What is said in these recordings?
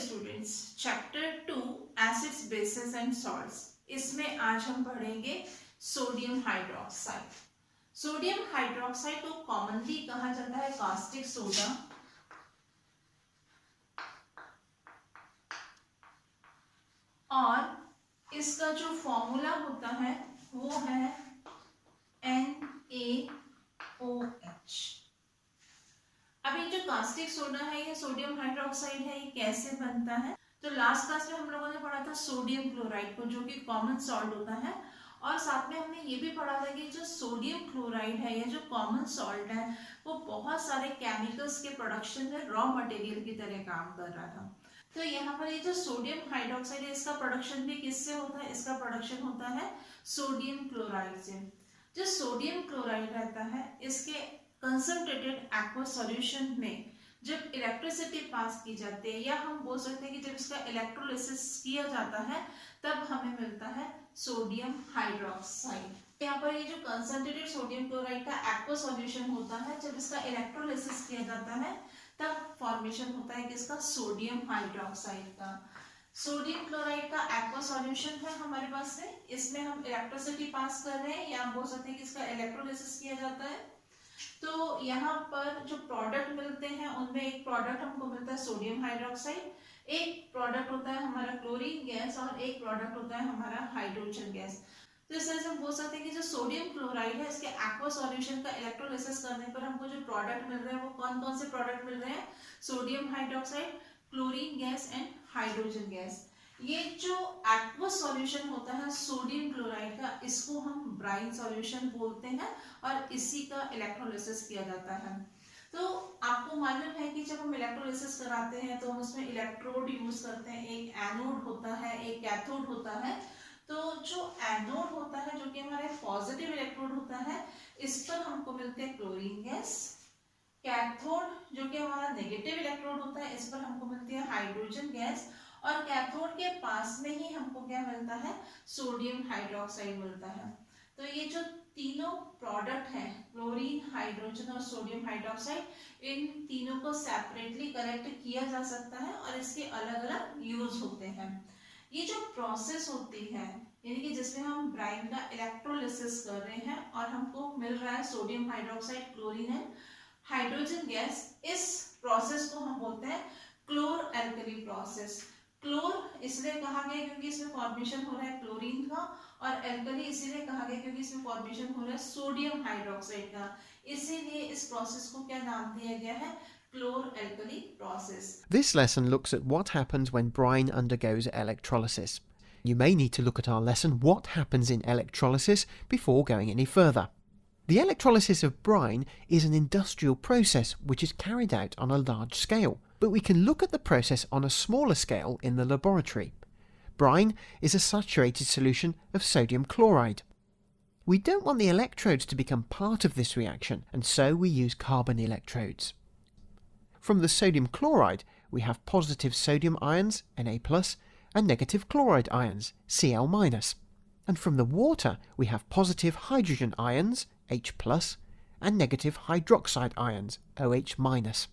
Students, chapter 2 acids bases and salts, इसमें आज हम पढ़ेंगे सोडियम हाइड्रोक्साइड। सोडियम हाइड्रोक्साइड को कॉमनली कहा जाता है कास्टिक सोडा और इसका जो फॉर्मूला होता है वो है NaOH। अब ये जो कास्टिक सोडा है, ये सोडियम हाइड्रोक्साइड है, ये कैसे बनता है? तो लास्ट क्लास में हम लोगों ने पढ़ा था सोडियम क्लोराइड को, जो कि कॉमन सॉल्ट होता है, और साथ में हमने ये भी पढ़ा था कि जो सोडियम क्लोराइड है या जो कॉमन सॉल्ट है वो बहुत सारे केमिकल्स के प्रोडक्शन में रॉ मटेरियल की तरह काम कर रहा था। तो यहाँ पर ये जो सोडियम हाइड्रोक्साइड है, इसका प्रोडक्शन भी किससे होता है? इसका प्रोडक्शन होता है सोडियम क्लोराइड से। जो सोडियम क्लोराइड रहता है, इसके कंसंट्रेटेड एक्वा सॉल्यूशन में जब इलेक्ट्रिसिटी पास की जाती है, या हम बोल सकते हैं कि जब इसका इलेक्ट्रोलिसिस किया जाता है, तब हमें मिलता है सोडियम हाइड्रोक्साइड। यहाँ पर ये जो कंसंट्रेटेड सोडियम क्लोराइड का एक्वा सॉल्यूशन होता है, जब इसका इलेक्ट्रोलिसिस किया जाता है तब फॉर्मेशन होता है किसका? सोडियम हाइड्रोक्साइड का। सोडियम क्लोराइड का एक्वा सॉल्यूशन है हमारे पास है, इसमें हम इलेक्ट्रिसिटी पास कर रहे हैं, या हम बोल सकते हैं कि इसका इलेक्ट्रोलिसिस किया जाता है। तो यहाँ पर जो प्रोडक्ट मिलते हैं उनमें एक प्रोडक्ट हमको मिलता है सोडियम हाइड्रोक्साइड, एक प्रोडक्ट होता है हमारा क्लोरीन गैस, और एक प्रोडक्ट होता है हमारा हाइड्रोजन गैस। तो इस तरह से हम बोल सकते हैं कि जो सोडियम क्लोराइड है, इसके एक्वा सॉल्यूशन का इलेक्ट्रोलिसिस करने पर हमको जो प्रोडक्ट मिल रहे हैं वो कौन कौन से प्रोडक्ट मिल रहे हैं? Sodium hydroxide, chlorine gas and hydrogen gas. ये जो एक्वा सॉल्यूशन होता है सोडियम क्लोराइड का, इसको हम ब्राइन सॉल्यूशन बोलते हैं, और इसी का इलेक्ट्रोलिसिस किया जाता है। तो आपको मालूम है कि जब हम इलेक्ट्रोलिसिस कराते हैं तो हम उसमें इलेक्ट्रोड यूज करते हैं, एक एनोड होता है, एक कैथोड होता है। तो जो एनोड होता है, जो कि हमारे पॉजिटिव इलेक्ट्रोड होता है, इस पर हमको मिलते हैं क्लोरीन गैस। कैथोड जो कि हमारा नेगेटिव इलेक्ट्रोड होता है, इस पर हमको मिलती है हाइड्रोजन गैस, और कैथोड के पास में ही हमको क्या मिलता है? सोडियम हाइड्रोक्साइड मिलता है। तो ये जो तीनों प्रोडक्ट हैं, क्लोरीन, हाइड्रोजन और सोडियम हाइड्रोक्साइड, इन तीनों को सेपरेटली कलेक्ट किया जा सकता है और इसके अलग अलग यूज होते हैं। ये जो प्रोसेस होती है, यानी कि जिसमें हम ब्राइन का इलेक्ट्रोलिसिस कर रहे हैं और हमको मिल रहा है sodium hydroxide, chlorine and hydrogen gas, इस प्रोसेस को हम बोलते हैं क्लोर एल्कली प्रोसेस। क्लोर इसलिए कहा गया क्योंकि इसमें फॉर्मेशन हो रहा है क्लोरीन का, और एल्कली इसीलिए कहा गया क्योंकि इसमें फॉर्मेशन हो रहा है सोडियम हाइड्रोक्साइड का। इसीलिए इस प्रोसेस को क्या नाम दिया गया है? Chlor-alkali process. This lesson looks at what happens when brine undergoes electrolysis. You may need to look at our lesson What Happens in Electrolysis before going any further. The electrolysis of brine is an industrial process which is carried out on a large scale, but we can look at the process on a smaller scale in the laboratory. Brine is a saturated solution of sodium chloride. We don't want the electrodes to become part of this reaction, and so we use carbon electrodes. From the sodium chloride, we have positive sodium ions, Na+, and negative chloride ions, Cl-. And from the water, we have positive hydrogen ions, H+, and negative hydroxide ions, OH-.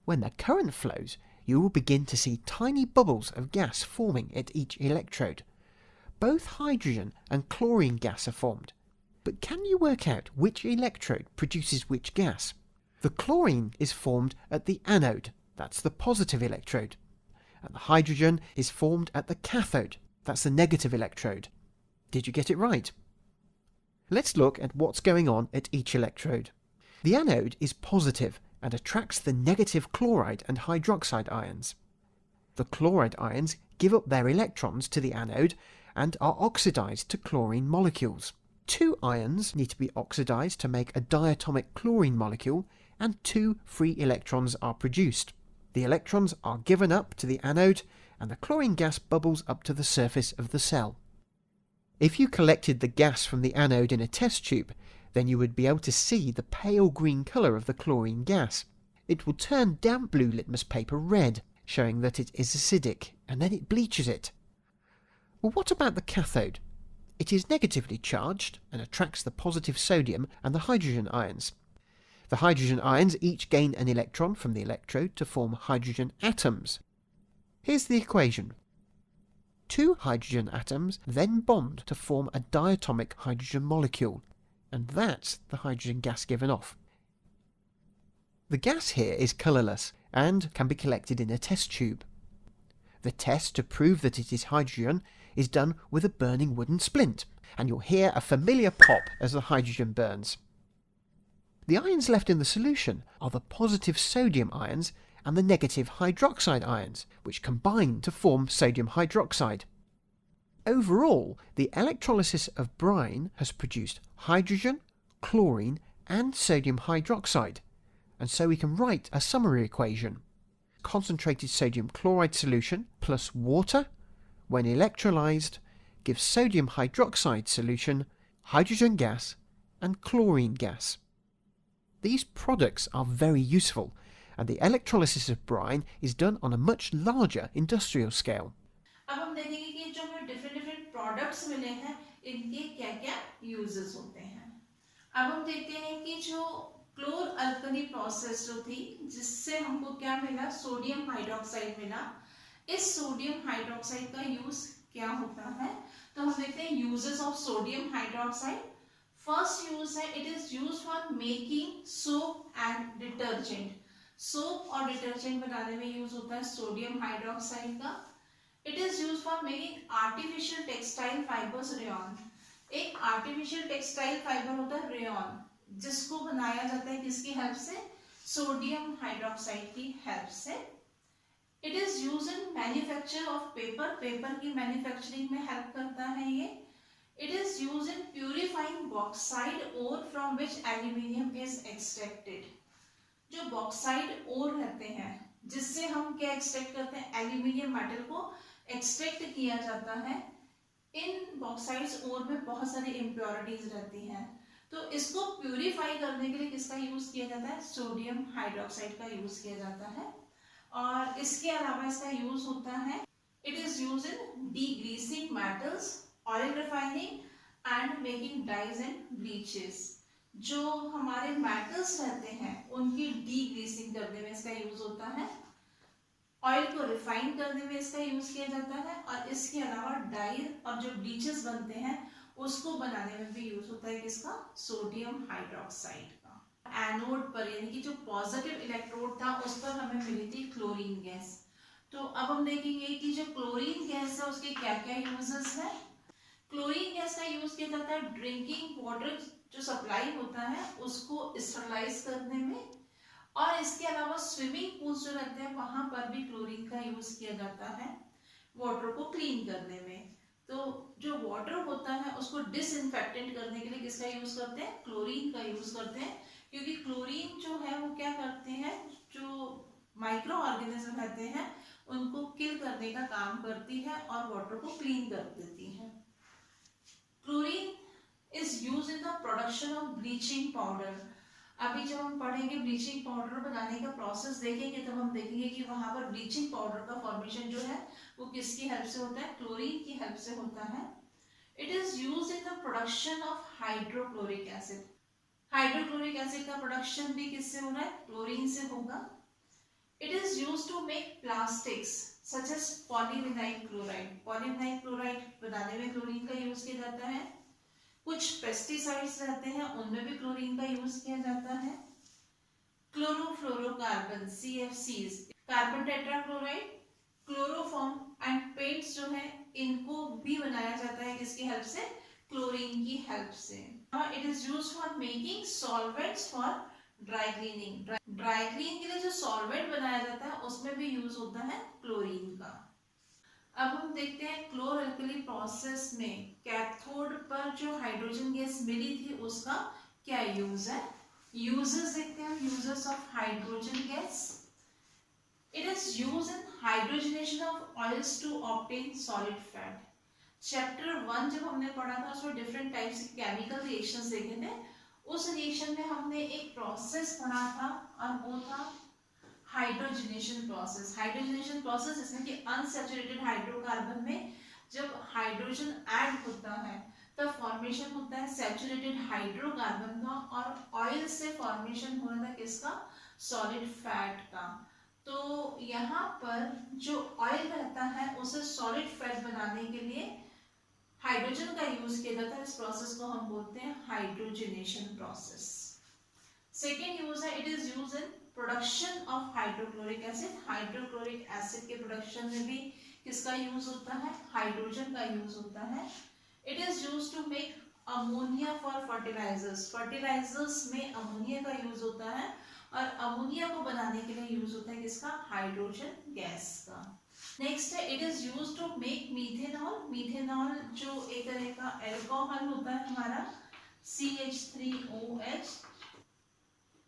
When the current flows, you will begin to see tiny bubbles of gas forming at each electrode. Both hydrogen and chlorine gas are formed. But can you work out which electrode produces which gas? The chlorine is formed at the anode, that's the positive electrode, and the hydrogen is formed at the cathode, that's the negative electrode. Did you get it right? Let's look at what's going on at each electrode. The anode is positive and attracts the negative chloride and hydroxide ions. The chloride ions give up their electrons to the anode and are oxidized to chlorine molecules. Two ions need to be oxidized to make a diatomic chlorine molecule, and two free electrons are produced. The electrons are given up to the anode, and the chlorine gas bubbles up to the surface of the cell. If you collected the gas from the anode in a test tube, then you would be able to see the pale green colour of the chlorine gas. It will turn damp blue litmus paper red, showing that it is acidic, and then it bleaches it. Well, what about the cathode? It is negatively charged and attracts the positive sodium and the hydrogen ions. The hydrogen ions each gain an electron from the electrode to form hydrogen atoms. Here's the equation. Two hydrogen atoms then bond to form a diatomic hydrogen molecule, and that's the hydrogen gas given off. The gas here is colourless and can be collected in a test tube. The test to prove that it is hydrogen is done with a burning wooden splint, and you'll hear a familiar pop as the hydrogen burns. The ions left in the solution are the positive sodium ions and the negative hydroxide ions, which combine to form sodium hydroxide. Overall, the electrolysis of brine has produced hydrogen, chlorine and sodium hydroxide, and so we can write a summary equation. Concentrated sodium chloride solution plus water, when electrolyzed, gives sodium hydroxide solution, hydrogen gas and chlorine gas. These products are very useful, and the electrolysis of brine is done on a much larger industrial scale. अब हम देखेंगे कि जो हमें different products मिले हैं इनके क्या क्या यूजेस होते हैं। अब हम देखते हैं कि जो क्लोर अल्कली प्रोसेस जो थी जिससे हमको क्या मिला, सोडियम हाइड्रोक्साइड मिला। इस सोडियम हाइड्रोक्साइड का यूज क्या होता है, तो हम देखते हैं uses of sodium hydroxide. First use है, it is use for making soap and detergent. Soap और डिटर्जेंट बनाने में यूज होता है सोडियम हाइड्रोक्साइड का। It is use for making artificial textile fibres, rayon. एक आर्टिफिशियल टेक्सटाइल फाइबर होता है रेयॉन, जिसको बनाया जाता है किसकी हेल्प से, सोडियम हाइड्रोक्साइड की हेल्प से। It is use in manufacture of paper, paper की मैन्युफैक्चरिंग में हेल्प करता है ये। It is use in purifying bauxite ore from which aluminium is extracted. जो बॉक्साइड ओर रहते हैं जिससे हम क्या एक्सट्रैक्ट करते हैं, एल्यूमिनियम मेटल को एक्सट्रैक्ट किया जाता है। इन बॉक्साइड्स ओर में बहुत सारी इम्प्योरिटीज रहती हैं, तो इसको प्यूरिफाई करने के लिए किसका यूज किया जाता है, सोडियम हाइड्रोक्साइड का यूज किया जाता है। और इसके अलावा इसका यूज होता है, it is use in degreasing metals, oil refining and making dyes and bleaches. जो हमारे मेटल्स रहते हैं उनकी डीग्रीसिंग करने में इसका यूज होता है। ऑयल को रिफाइन करने में इसका यूज किया जाता है, और इसके अलावा डाई और जो ब्लीचेस बनते हैं उसको बनाने में भी यूज होता है किसका, सोडियम हाइड्रोक्साइड का। एनोड पर यानी कि जो पॉजिटिव इलेक्ट्रोड था उस पर हमें मिली थी क्लोरीन गैस। तो अब हम देखेंगे कि जो क्लोरीन गैस है उसके क्या क्या यूजेस है। क्लोरीन गैस का यूज किया जाता है ड्रिंकिंग वाटर जो सप्लाई होता है उसको स्टरलाइज करने में, और इसके अलावा स्विमिंग पूल्स जो रहते हैं वहां पर भी क्लोरीन का यूज किया जाता है वाटर को क्लीन करने में। तो जो वाटर होता है उसको डिसइंफेक्टेंट करने के लिए किसका यूज करते हैं, क्लोरीन का यूज करते हैं, क्योंकि क्लोरीन जो है वो क्या करते हैं, जो माइक्रो ऑर्गेनिज्म रहते हैं उनको किल करने का काम करती है और वाटर को क्लीन कर देती है। Chlorine is use in the production of bleaching powder. अभी जब हम पढ़ेंगे ब्लीचिंग पाउडर बनाने का प्रोसेस देखेंगे तब हम देखेंगे कि वहां पर ब्लीचिंग पाउडर का फॉर्मेशन जो है वो किसकी हेल्प से होता है, क्लोरीन की हेल्प से होता है। It is use in the production of hydrochloric acid. Hydrochloric acid का प्रोडक्शन भी किससे हो रहा है, क्लोरीन से होगा। It is use to make plastics such as polyvinyl chloride. Polyvinyl chloride बनाने में क्लोरीन का यूज किया जाता है। कुछ पेस्टिसाइड्स रहते हैं उनमें भी क्लोरीन का यूज किया जाता है। Chlorofluorocarbon CFCs, carbon tetrachloride, chloroform and paints जो है इनको भी बनाया जाता है किसकी हेल्प से, क्लोरीन की हेल्प से। It is use for making solvents for dry cleaning. Dry clean के लिए जो सॉल्वेंट बनाया जाता है उसमें भी यूज होता है क्लोरीन का। अब हम देखते हैं क्लोर अल्कली प्रोसेस में कैथोड पर जो हाइड्रोजन गैस मिली थी उसका क्या यूज है। यूजेस देखते हैं, uses of hydrogen gas. It is use in hydrogenation of oils to obtain solid fat. Chapter 1 जब हमने पढ़ा था उसमें डिफरेंट टाइप्स के केमिकल रिएक्शंस देखे थे। उस रिएक्शन में हमने एक प्रोसेस पढ़ा था और वो था हाइड्रोजनेशन प्रोसेस। हाइड्रोजनेशन प्रोसेस जिसमें कि अनसैचुरेटेड हाइड्रोकार्बन में जब हाइड्रोजन ऐड होता है तब फॉर्मेशन होता है सैचुरेटेड हाइड्रोकार्बन का, और ऑयल से फॉर्मेशन हो रहा था किसका, सॉलिड फैट का। तो यहाँ पर जो ऑयल रहता है उसे सॉलिड फैट बनाने के लिए हाइड्रोजन का यूज किया जाता है। इस प्रोसेस को हम बोलते हैं हाइड्रोजनेशन प्रोसेस। सेकेंड यूज है, it is use in production of hydrochloric acid. Hydrochloric acid के प्रोडक्शन में भी किसका यूज होता है? हाइड्रोजन का यूज होता है। It is use to make ammonia for fertilisers. Fertilisers में अमोनिया का यूज होता है और अमोनिया को बनाने के लिए यूज होता है किसका? हाइड्रोजन गैस का। नेक्स्ट है, it is use to make methanol. Methanol जो एक तरह का एल्कोहल होता है हमारा, CH3OH,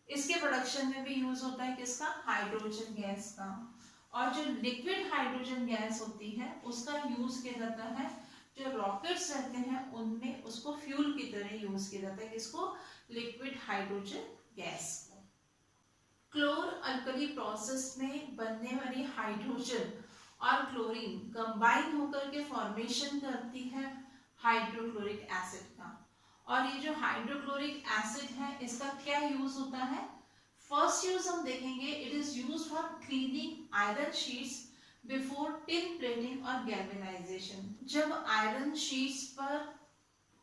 इसके प्रोडक्शन में भी यूज होता है किसका? हाइड्रोजन गैस का। और जो लिक्विड हाइड्रोजन गैस होती है उसका यूज किया जाता है, जो रॉकेट्स रहते हैं उनमें उसको फ्यूल की तरह यूज किया जाता है किसको? लिक्विड हाइड्रोजन गैस को। क्लोर अल्कली प्रोसेस में बनने वाली हाइड्रोजन और क्लोरीन कंबाइन होकर के फॉर्मेशन करती है हाइड्रोक्लोरिक एसिड का। और ये जो हाइड्रोक्लोरिक एसिड है इसका क्या यूज होता है? फर्स्ट यूज हम देखेंगे, it is use for cleaning iron sheets before tin plating और गैल्वेनाइजेशन। जब आयरन शीट्स पर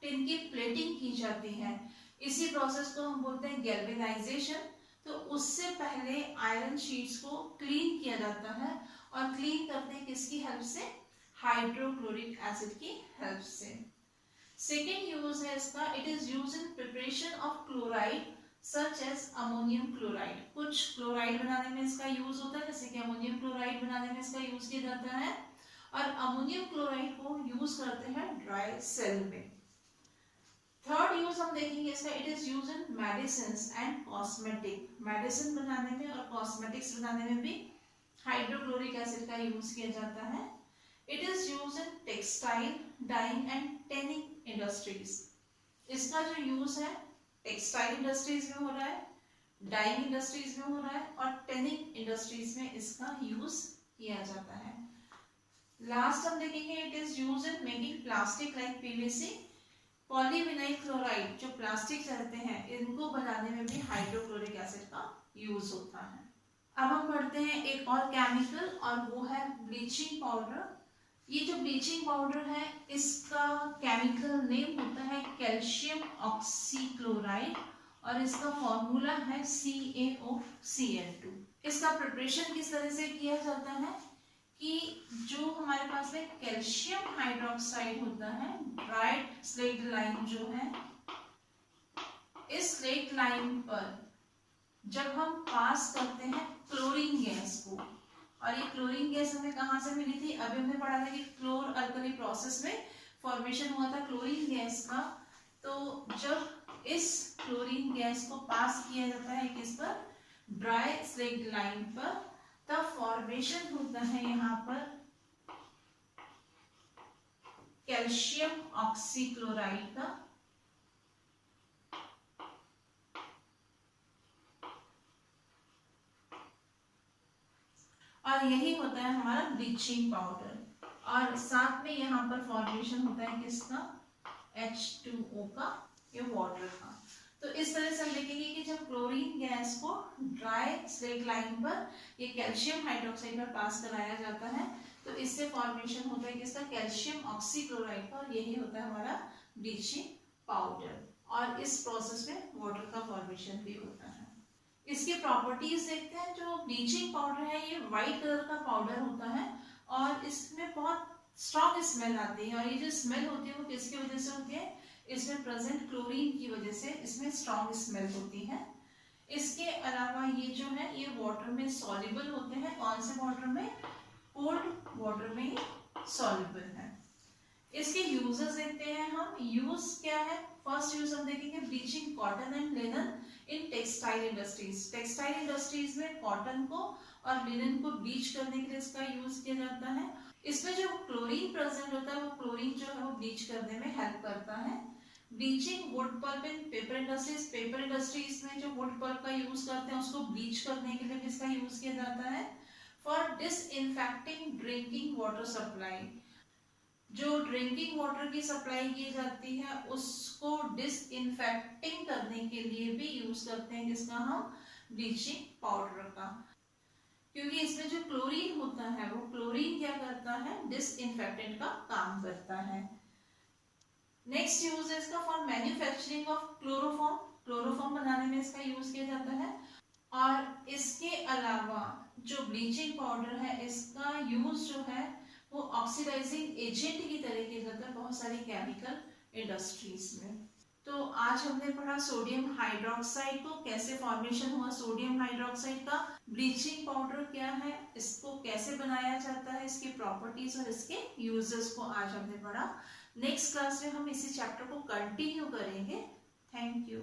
टिन की प्लेटिंग की जाती है, इसी प्रोसेस को हम बोलते हैं गैल्वेनाइजेशन। तो उससे पहले आयरन शीट्स को क्लीन किया जाता है और क्लीन करते हैं किसकी हेल्प से? हाइड्रोक्लोरिक एसिड की हेल्प से। सेकेंड यूज है इसका, it is use in preparation of chloride such as ammonium chloride. कुछ क्लोराइड बनाने में इसका यूज होता है, जैसे कि अमोनियम क्लोराइड बनाने में इसका यूज किया जाता है। और अमोनियम क्लोराइड को यूज करते हैं ड्राई सेल में। थर्ड यूज हम देखेंगे इसका, it is use in medicine and cosmetic. Medicine बनाने में और कॉस्मेटिक्स बनाने में भी हाइड्रोक्लोरिक एसिड का यूज किया जाता है। It is use in textile, dyeing and tanning industries. इसका जो यूज है टेक्सटाइल इंडस्ट्रीज में हो रहा है, डाइंग इंडस्ट्रीज में हो रहा है और टैनिंग इंडस्ट्रीज में इसका यूज किया जाता है। लास्ट हम देखेंगे, it is use in making plastic like PVC। Polyvinyl chloride जो प्लास्टिक रहते हैं इनको बनाने में भी हाइड्रोक्लोरिक एसिड का यूज होता है। अब हम पढ़ते हैं एक और केमिकल और वो है ब्लीचिंग पाउडर। ये जो ब्लीचिंग पाउडर है इसका केमिकल नेम होता है कैल्शियम ऑक्सीक्लोराइड और इसका फॉर्मूला है CaOCl2। इसका प्रिपरेशन किस तरह से किया जाता है कि जो हमारे पास में कैल्शियम हाइड्रोक्साइड होता है, ड्राइड स्लेट लाइन जो है, इस स्लेट लाइन पर जब हम पास करते हैं क्लोरीन गैस को, और ये क्लोरीन गैस हमें कहाँ से मिली थी? अभी हमने पढ़ा था कि क्लोर अल्कली प्रोसेस में फॉर्मेशन हुआ था क्लोरीन गैस का। तो जब इस क्लोरीन गैस को पास किया जाता है किस पर? ड्राई स्लेट लाइन पर, तब फॉर्मेशन होता है यहाँ पर कैल्शियम ऑक्सीक्लोराइड का। और यही होता है हमारा ब्लीचिंग पाउडर। और साथ में यहाँ पर फॉर्मेशन होता है किसका? H2O का, ये वाटर का। तो इस तरह से हम देखेंगे कि जब क्लोरीन गैस को ड्राई स्लेट लाइन पर ये कैल्शियम हाइड्रोक्साइड पर पास कराया जाता है तो इससे फॉर्मेशन होता है किसका? कैल्शियम ऑक्सीक्लोराइड का, और यही होता है हमारा ब्लीचिंग पाउडर। और इस प्रोसेस में वाटर का फॉर्मेशन भी होता है। इसके प्रॉपर्टीज देखते हैं। जो ब्लीचिंग पाउडर है ये व्हाइट कलर का पाउडर होता है और इसमें बहुत स्ट्रॉन्ग स्मेल आती है। और ये जो स्मेल होती है वो किसकी वजह से होती है? इसमें प्रेजेंट क्लोरीन की वजह से इसमें स्ट्रॉन्ग स्मेल होती है। इसके अलावा ये जो है ये वाटर में सॉल्युबल होते हैं। कौन से वाटर में? कोल्ड वाटर में ही सॉल्युबल है। इसके यूजेस देखते हैं हम। यूज क्या है? फर्स्ट यूज हम देखेंगे bleaching cotton and linen in textile industries. Textile industries में कॉटन को और लिनन को ब्लीच करने के लिए इसका यूज किया जाता है। इसमें जो क्लोरीन प्रेजेंट होता है वो क्लोरीन जो है वो ब्लीच करने में हेल्प करता है। ब्लीचिंग वुड पल्प इन पेपर इंडस्ट्रीज। पेपर इंडस्ट्रीज में जो वुड पल्प का यूज करते हैं उसको ब्लीच करने के लिए भी इसका यूज किया जाता है। For disinfecting drinking water supply. जो ड्रिंकिंग वाटर की सप्लाई की जाती है उसको डिसइंफेक्टिंग करने के लिए भी यूज करते हैं किसका? हम ब्लीचिंग पाउडर का। क्योंकि इसमें जो क्लोरीन होता है वो क्लोरीन क्या करता है, डिसइंफेक्टेंट का काम करता है। नेक्स्ट यूज है इसका for manufacturing of chloroform, chloroform बनाने में इसका यूज किया जाता है। और इसके अलावा जो ब्लीचिंग पाउडर है इसका यूज जो है वो ऑक्सीडाइजिंग एजेंट की तरह किया जाता है बहुत सारी केमिकल इंडस्ट्रीज में। तो आज हमने पढ़ा सोडियम हाइड्रोक्साइड को, कैसे फॉर्मेशन हुआ सोडियम हाइड्रोक्साइड का, ब्लीचिंग पाउडर क्या है, इसको कैसे बनाया जाता है, इसकी प्रॉपर्टीज और इसके यूजेस को आज हमने पढ़ा। नेक्स्ट क्लास में हम इसी चैप्टर को कंटिन्यू करेंगे। Thank you.